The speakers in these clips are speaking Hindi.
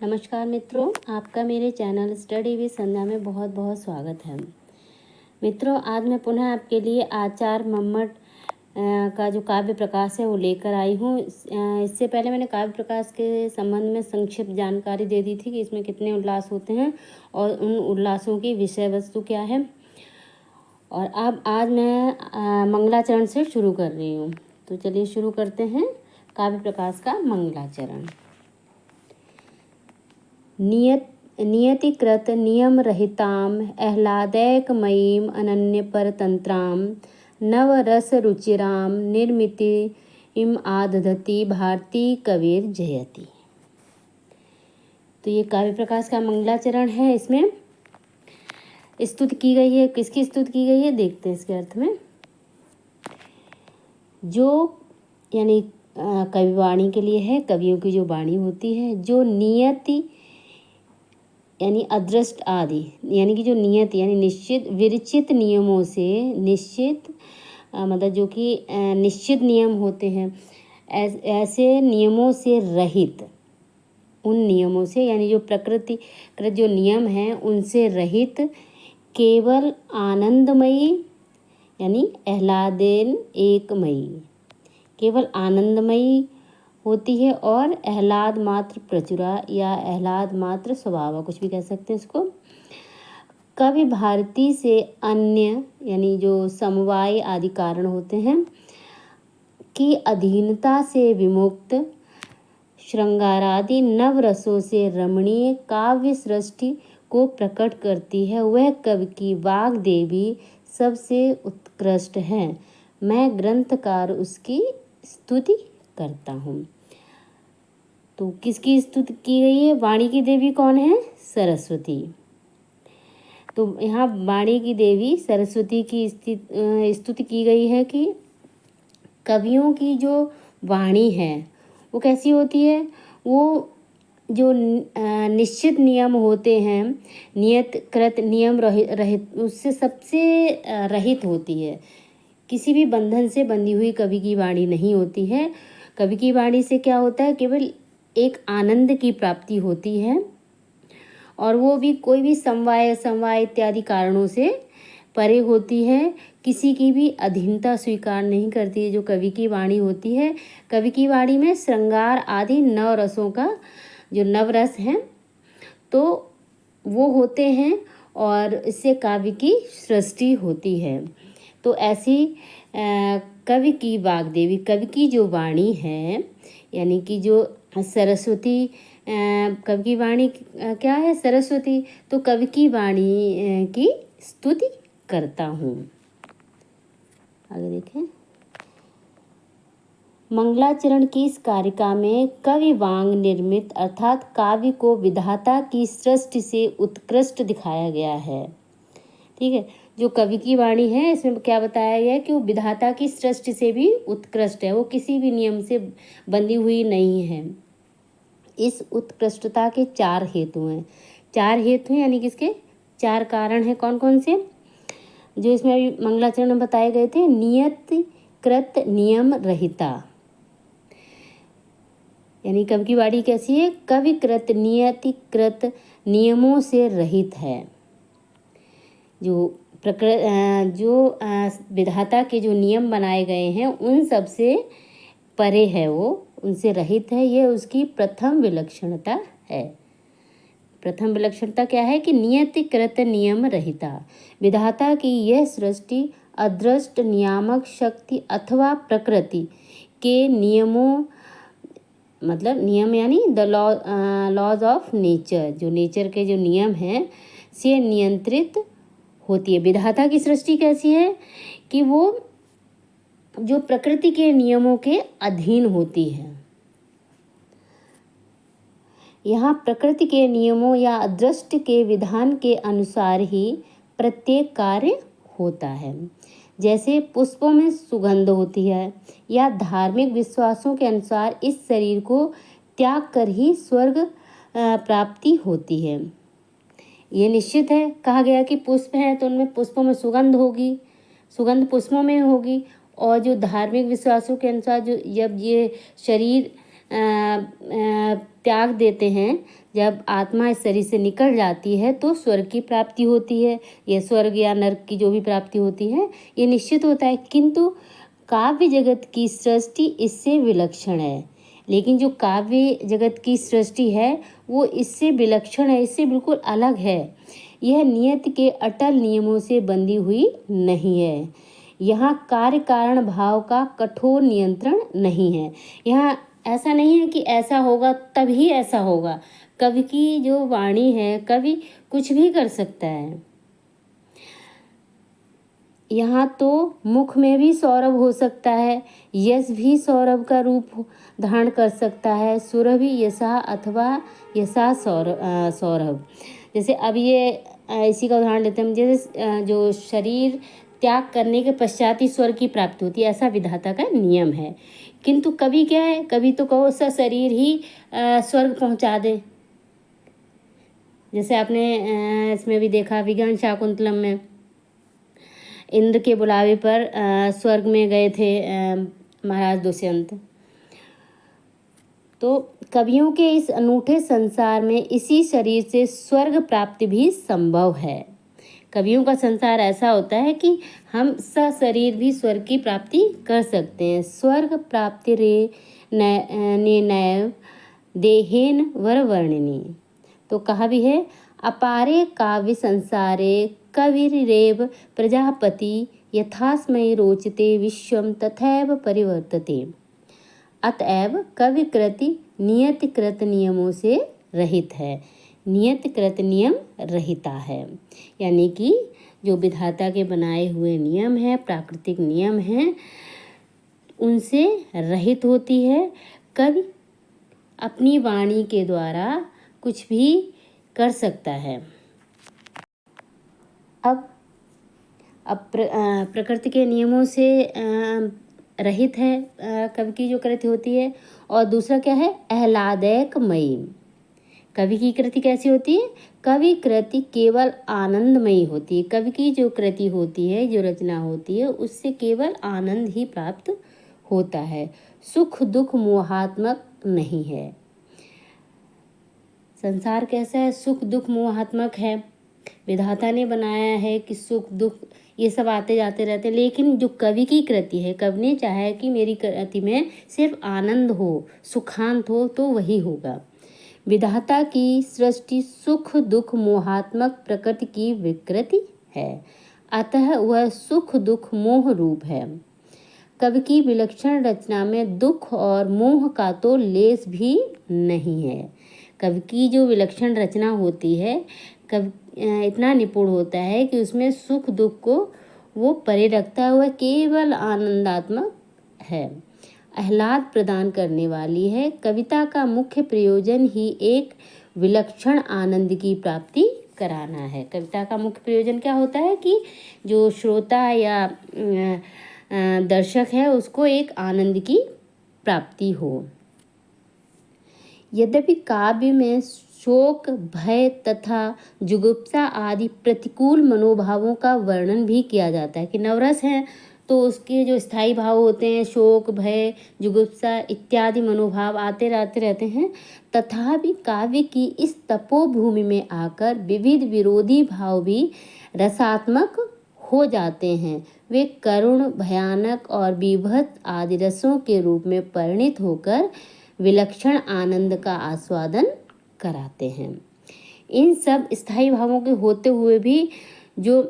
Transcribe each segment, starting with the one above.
नमस्कार मित्रों, आपका मेरे चैनल स्टडी विद संध्या में बहुत बहुत स्वागत है। मित्रों, आज मैं पुनः आपके लिए आचार्य मम्मट का जो काव्य प्रकाश है वो लेकर आई हूँ। इससे पहले मैंने काव्य प्रकाश के संबंध में संक्षिप्त जानकारी दे दी थी कि इसमें कितने उल्लास होते हैं और उन उल्लासों की विषय वस्तु क्या है। और अब आज मैं मंगलाचरण से शुरू कर रही हूँ। तो चलिए शुरू करते हैं काव्य प्रकाश का मंगलाचरण। नियतिकृत नियम रहिताम आह्लादैकमयीम अनन्य परतंत्राम नवरस रुचिराम निर्मितिम आदधति भारती कबीर जयति। तो ये काव्य प्रकाश का मंगलाचरण है। इसमें स्तुति की गई है। किसकी स्तुति की गई है देखते हैं इसके अर्थ में। जो यानी कविवाणी के लिए है, कवियों की जो वाणी होती है, जो नियति यानी अदृष्ट आदि यानी कि जो नियत यानी निश्चित विरचित नियमों से निश्चित मतलब जो कि निश्चित नियम होते हैं, ऐसे नियमों से रहित, उन नियमों से यानी जो प्रकृति कृत जो नियम हैं उनसे रहित, केवल आनंदमयी यानी आह्लादेन एकमयी, केवल आनंदमयी होती है और आह्लाद मात्र प्रचुरा या आह्लाद मात्र स्वभाव, कुछ भी कह सकते हैं इसको। कवि भारती से अन्य यानी जो समवाय आदि कारण होते हैं की अधीनता से विमुक्त, श्रृंगारादि नवरसों से रमणीय काव्य सृष्टि को प्रकट करती है। वह कवि की वाग देवी सबसे उत्कृष्ट है। मैं ग्रंथकार उसकी स्तुति करता हूँ। तो किसकी स्तुति की गई है? वाणी की देवी कौन है? सरस्वती। तो यहाँ वाणी की देवी सरस्वती की स्तुति की गई है कि कवियों की जो वाणी है वो कैसी होती है? वो जो निश्चित नियम होते हैं, नियत कृत नियम रहित उससे सबसे रहित होती है। किसी भी बंधन से बंधी हुई कवि की वाणी नहीं होती है। कवि की वाणी से क्या होता है? केवल एक आनंद की प्राप्ति होती है और वो भी कोई भी समवाय इत्यादि कारणों से परे होती है। किसी की भी अधीनता स्वीकार नहीं करती है जो कवि की वाणी होती है। कवि की वाणी में श्रृंगार आदि नवरसों का जो नवरस हैं तो वो होते हैं और इससे काव्य की सृष्टि होती है। तो ऐसी कवि की वाग्देवी, कवि की जो वाणी है यानी कि जो सरस्वती, कवि की वाणी क्या है? सरस्वती। तो कवि की वाणी की स्तुति करता हूँ। आगे देखें। मंगलाचरण की इस कारिका में कवि वांग निर्मित अर्थात काव्य को विधाता की सृष्टि से उत्कृष्ट दिखाया गया है। ठीक है, जो कवि की वाणी है इसमें क्या बताया गया है कि वो विधाता की सृष्टि से भी उत्कृष्ट है। वो किसी भी नियम से बंधी हुई नहीं है। इस उत्कृष्टता के 4 हेतु हैं। 4 हेतु हैं यानी कि इसके 4 कारण हैं। कौन कौन से? जो इसमें अभी मंगलाचरण में बताए गए थे। नियतिकृत नियम रहिता यानी कवि की वाणी कैसी है? कविकृत नियतिकृत नियमों से रहित है। जो विधाता के जो नियम बनाए गए हैं उन सब से परे है, वो उनसे रहित है। यह उसकी प्रथम विलक्षणता है। प्रथम विलक्षणता क्या है? कि नियतिकृत नियम रहिता। विधाता की यह सृष्टि अदृष्ट नियामक शक्ति अथवा प्रकृति के नियमों, मतलब नियम यानी द लॉज ऑफ नेचर, जो नेचर के जो नियम हैं से नियंत्रित होती है। विधाता की सृष्टि कैसी है? कि वो जो प्रकृति के नियमों के अधीन होती है। यहाँ प्रकृति के नियमों या अदृष्ट के विधान के अनुसार ही प्रत्येक कार्य होता है। जैसे पुष्पों में सुगंध होती है या धार्मिक विश्वासों के अनुसार इस शरीर को त्याग कर ही स्वर्ग प्राप्ति होती है। ये निश्चित है। कहा गया कि पुष्प है तो उनमें पुष्पों में सुगंध होगी, सुगंध पुष्पों में होगी। और जो धार्मिक विश्वासों के अनुसार जो जब ये शरीर त्याग देते हैं, जब आत्मा इस शरीर से निकल जाती है तो स्वर्ग की प्राप्ति होती है। ये स्वर्ग या नरक की जो भी प्राप्ति होती है ये निश्चित होता है, किंतु काव्य जगत की सृष्टि इससे विलक्षण है। लेकिन जो काव्य जगत की सृष्टि है वो इससे विलक्षण है, इससे बिल्कुल अलग है। यह नियति के अटल नियमों से बंधी हुई नहीं है। यहाँ कार्य कारण भाव का कठोर नियंत्रण नहीं है। यहाँ ऐसा नहीं है कि ऐसा होगा तभी ऐसा होगा। कवि की जो वाणी है, कवि कुछ भी कर सकता है। यहाँ तो मुख में भी सौरभ हो सकता है, यश भी सौरभ का रूप धारण कर सकता है। सुरभि यशा अथवा यशा सौरभ। जैसे अब ये इसी का उदाहरण लेते हैं। जैसे जो शरीर त्याग करने के पश्चात ही स्वर्ग की प्राप्ति होती है, ऐसा विधाता का नियम है। किंतु कभी क्या है, कभी तो कहो सा शरीर ही स्वर्ग पहुंचा दे। जैसे आपने इसमें भी देखा विज्ञान शाकुंतलम में इंद्र के बुलावे पर स्वर्ग में गए थे महाराज दुष्यंत। तो कवियों के इस अनूठे संसार में इसी शरीर से स्वर्ग प्राप्ति भी संभव है। कवियों का संसार ऐसा होता है कि हम सशरीर भी स्वर्ग की प्राप्ति कर सकते हैं। स्वर्ग प्राप्ति रे नैव देहेन वर वर्णिनी। तो कहा भी है, अपारे काव्य संसारे कविरेव प्रजापति यथास्मै रोचते विश्वम तथैव परिवर्तते। अतएव कविकृति नियतिकृत नियमों से रहित है, नियतिकृत नियम रहिता है। यानी कि जो विधाता के बनाए हुए नियम हैं, प्राकृतिक नियम हैं, उनसे रहित होती है। कवि अपनी वाणी के द्वारा कुछ भी कर सकता है। अब प्रकृति के नियमों से रहित है कवि की जो कृति होती है। और दूसरा क्या है, आह्लादकमयी। कवि की कृति कैसी होती है, कवि कृति केवल आनंदमयी होती है। कवि की जो कृति होती है, जो रचना होती है, उससे केवल आनंद ही प्राप्त होता है, सुख दुख मोहात्मक नहीं है। संसार कैसा है, सुख दुख मोहात्मक है। विधाता ने बनाया है कि सुख दुख ये सब आते जाते रहते हैं, लेकिन जो कवि की कृति है, कवि ने चाहा है कि मेरी कृति में सिर्फ आनंद हो, सुखांत हो, तो वही होगा। विधाता की सृष्टि सुख दुख मोहात्मक प्रकृति की विकृति है, अतः वह सुख दुख मोह रूप है। कवि की विलक्षण रचना में दुख और मोह का तो लेस भी नहीं है। कवि की जो विलक्षण रचना होती है, कवि इतना निपुण होता है कि उसमें सुख दुख को वो परे रखता हुआ केवल आनंदात्मक है, आह्लाद प्रदान करने वाली है। कविता का मुख्य प्रयोजन ही एक विलक्षण आनंद की प्राप्ति कराना है। कविता का मुख्य प्रयोजन क्या होता है कि जो श्रोता या दर्शक है उसको एक आनंद की प्राप्ति हो। यद्यपि काव्य में शोक भय तथा जुगुप्सा आदि प्रतिकूल मनोभावों का वर्णन भी किया जाता है कि नवरस हैं तो उसके जो स्थायी भाव होते हैं, शोक भय जुगुप्सा इत्यादि मनोभाव आते रहते हैं, तथापि काव्य की इस तपोभूमि में आकर विविध विरोधी भाव भी रसात्मक हो जाते हैं। वे करुण भयानक और बीभत्स आदि रसों के रूप में परिणित होकर विलक्षण आनंद का आस्वादन कराते हैं। इन सब स्थायी भावों के होते हुए भी जो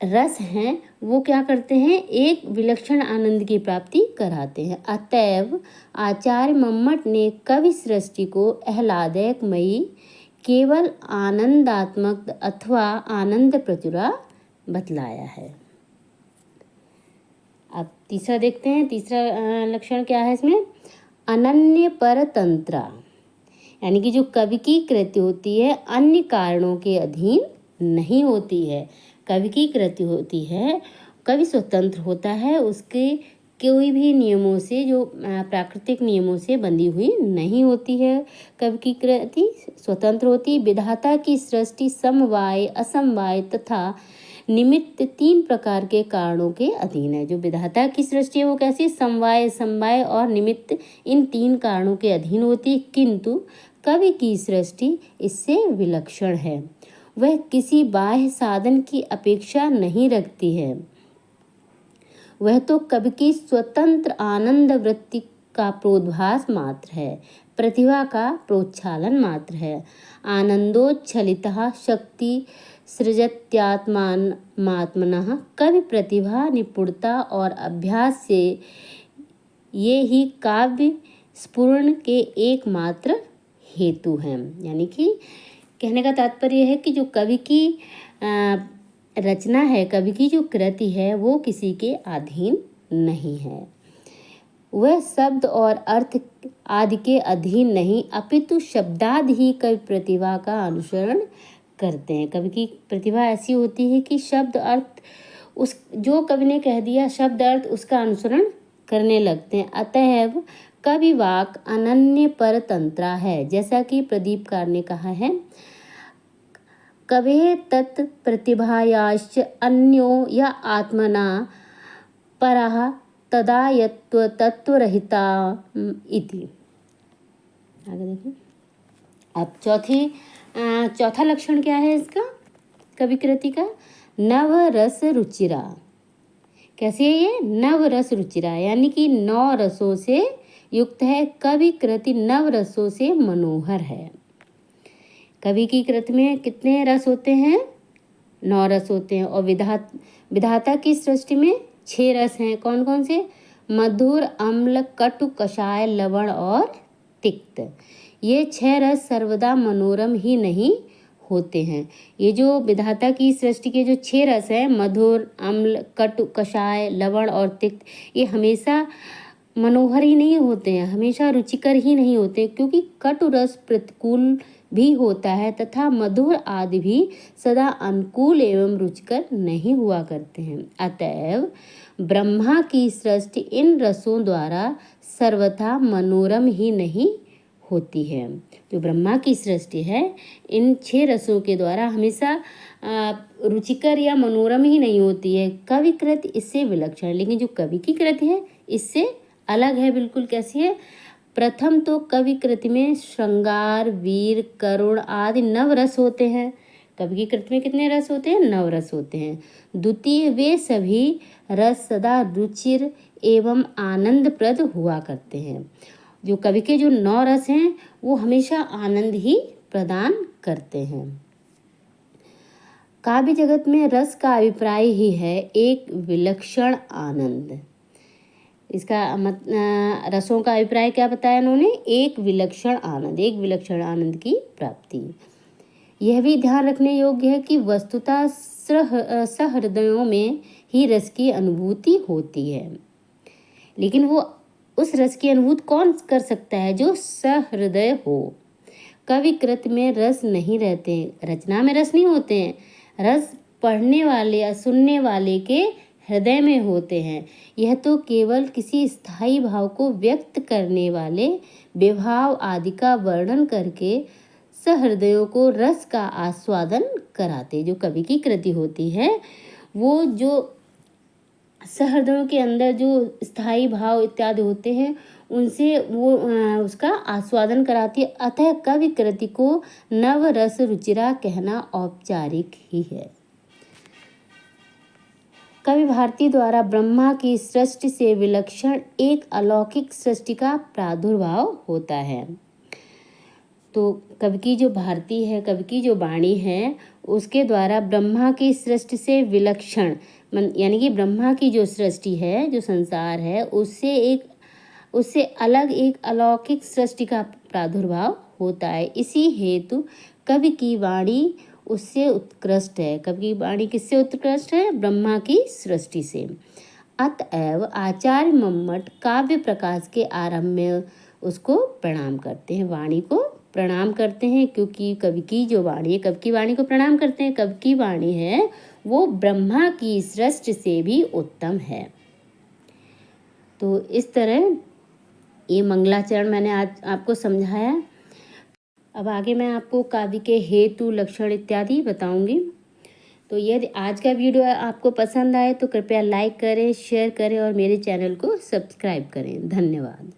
रस हैं वो क्या करते हैं, एक विलक्षण आनंद की प्राप्ति कराते हैं। अतएव आचार्य मम्मट ने कवि सृष्टि को आह्लादकमयी, केवल आनंदात्मक अथवा आनंद प्रचुरा बतलाया है। अब तीसरा देखते हैं, तीसरा लक्षण क्या है इसमें, अनन्य परतंत्रा। यानी कि जो कवि की कृति होती है अन्य कारणों के अधीन नहीं होती है। कवि की कृति होती है, कवि स्वतंत्र होता है, उसके कोई भी नियमों से, जो प्राकृतिक नियमों से बंधी हुई नहीं होती है। कवि की कृति स्वतंत्र होती है। विधाता की सृष्टि समवाय असमवाय तथा निमित्त 3 प्रकार के कारणों के अधीन है। जो विधाता की सृष्टि है वो कैसी, समवाय, समवाय और निमित्त, इन 3 कारणों के अधीन होती है। किंतु कवि की सृष्टि इससे विलक्षण है। वह किसी बाह्य साधन की अपेक्षा नहीं रखती है। वह तो कवि की स्वतंत्र आनंद वृत्ति का प्रोद्भास मात्र है, प्रतिभा का प्रोच्छालन मात्र है। आनंदोच्छलितः शक्ति सृजत्यात्मात्मनः। कवि प्रतिभा, निपुणता और अभ्यास से ये ही काव्य स्फुरण के एकमात्र हेतु हैं। यानी कि कहने का तात्पर्य है कि जो कवि की रचना है, कवि की जो कृति है, वो किसी के अधीन नहीं है। वह शब्द और अर्थ आदि के अधीन नहीं, अपितु शब्दादि ही कवि प्रतिभा का अनुसरण करते हैं। कवि की प्रतिभा ऐसी होती है कि शब्द अर्थ, उस जो कवि ने कह दिया शब्द अर्थ, उसका अनुसरण करने लगते हैं। अतएव कवि वाक अनन्य परतंत्रा है। जैसा कि प्रदीपकार ने कहा है, कवे तत् प्रतिभायाश्च अन्यो या आत्मना परः तदा यत्व तत्वरहिता इति। आगे देखें। अब चौथा लक्षण क्या है इसका, कवि कृति का, नव रस रुचिरा। कैसी है ये, नव रस रुचिरा, यानी कि 9 रसों से युक्त है। कवि कृति 9 रसों से मनोहर है। कवि की कृति में कितने रस होते हैं, 9 रस होते हैं। और विधाता की सृष्टि में 6 रस हैं। कौन कौन से, मधुर, अम्ल, कटु, कषाय, लवण और तिक्त। ये 6 रस सर्वदा मनोरम ही नहीं होते हैं। ये जो विधाता की सृष्टि के जो 6 रस हैं, मधुर, अम्ल, कटु, कषाय, लवण और तिक्त, ये हमेशा मनोहर ही नहीं होते हैं, हमेशा रुचिकर ही नहीं होते, क्योंकि कटु रस प्रतिकूल भी होता है तथा मधुर आदि भी सदा अनुकूल एवं रुचिकर नहीं हुआ करते हैं। अतएव ब्रह्मा की सृष्टि इन रसों द्वारा सर्वथा मनोरम ही नहीं होती है। जो ब्रह्मा की सृष्टि है, इन 6 रसों के द्वारा हमेशा रुचिकर या मनोरम ही नहीं होती है। कवि कृति इससे विलक्षण है, लेकिन जो कवि की कृति है इससे अलग है बिल्कुल। कैसी है, प्रथम तो कवि कृति में श्रृंगार, वीर, करुण आदि 9 रस होते हैं। कवि की कृति में कितने रस होते हैं, 9 रस होते हैं। द्वितीय, वे सभी रस सदा रुचिर एवं आनंदप्रद हुआ करते हैं। जो कवि के जो 9 रस हैं वो हमेशा आनंद ही प्रदान करते हैं। काव्य जगत में रस का अभिप्राय ही है एक विलक्षण आनंद। इसका रसों का अभिप्राय क्या बताया उन्होंने, एक विलक्षण आनंद, एक विलक्षण आनंद की प्राप्ति। यह भी ध्यान रखने योग्य है कि वस्तुतः सहृदयों में ही रस की अनुभूति होती है, लेकिन वो उस रस की अनुभूति कौन कर सकता है, जो सहृदय हो। कवि कृति में रस नहीं रहते, रचना में रस नहीं होते हैं, रस पढ़ने वाले या सुनने वाले के हृदय में होते हैं। यह तो केवल किसी स्थायी भाव को व्यक्त करने वाले विभाव आदि का वर्णन करके सहृदयों को रस का आस्वादन कराते। जो कवि की कृति होती है वो जो सहृदयों के अंदर जो स्थायी भाव इत्यादि होते हैं उनसे वो उसका आस्वादन कराती है। अतः कवि कृति को नव रस रुचिरा कहना औपचारिक ही है। कवि भारती द्वारा ब्रह्मा की सृष्टि से विलक्षण एक अलौकिक सृष्टि का प्रादुर्भाव होता है। तो कवि की जो भारती है, कवि की जो वाणी है, उसके द्वारा ब्रह्मा की सृष्टि से विलक्षण यानी कि ब्रह्मा की जो सृष्टि है, जो संसार है, उससे अलग एक अलौकिक सृष्टि का प्रादुर्भाव होता है। इसी हेतु कवि की वाणी उससे उत्कृष्ट है। कवि की वाणी किससे उत्कृष्ट है, ब्रह्मा की सृष्टि से। अतएव आचार्य मम्मट काव्य प्रकाश के आरंभ में उसको प्रणाम करते हैं, वाणी को प्रणाम करते हैं, क्योंकि कवि की जो वाणी है, कवि की वाणी को प्रणाम करते हैं। कवि की वाणी है वो ब्रह्मा की सृष्टि से भी उत्तम है। तो इस तरह ये मंगलाचरण मैंने आज आपको समझाया। अब आगे मैं आपको काव्य के हेतु, लक्षण इत्यादि बताऊंगी। तो यदि आज का वीडियो आपको पसंद आए तो कृपया लाइक करें, शेयर करें और मेरे चैनल को सब्सक्राइब करें। धन्यवाद।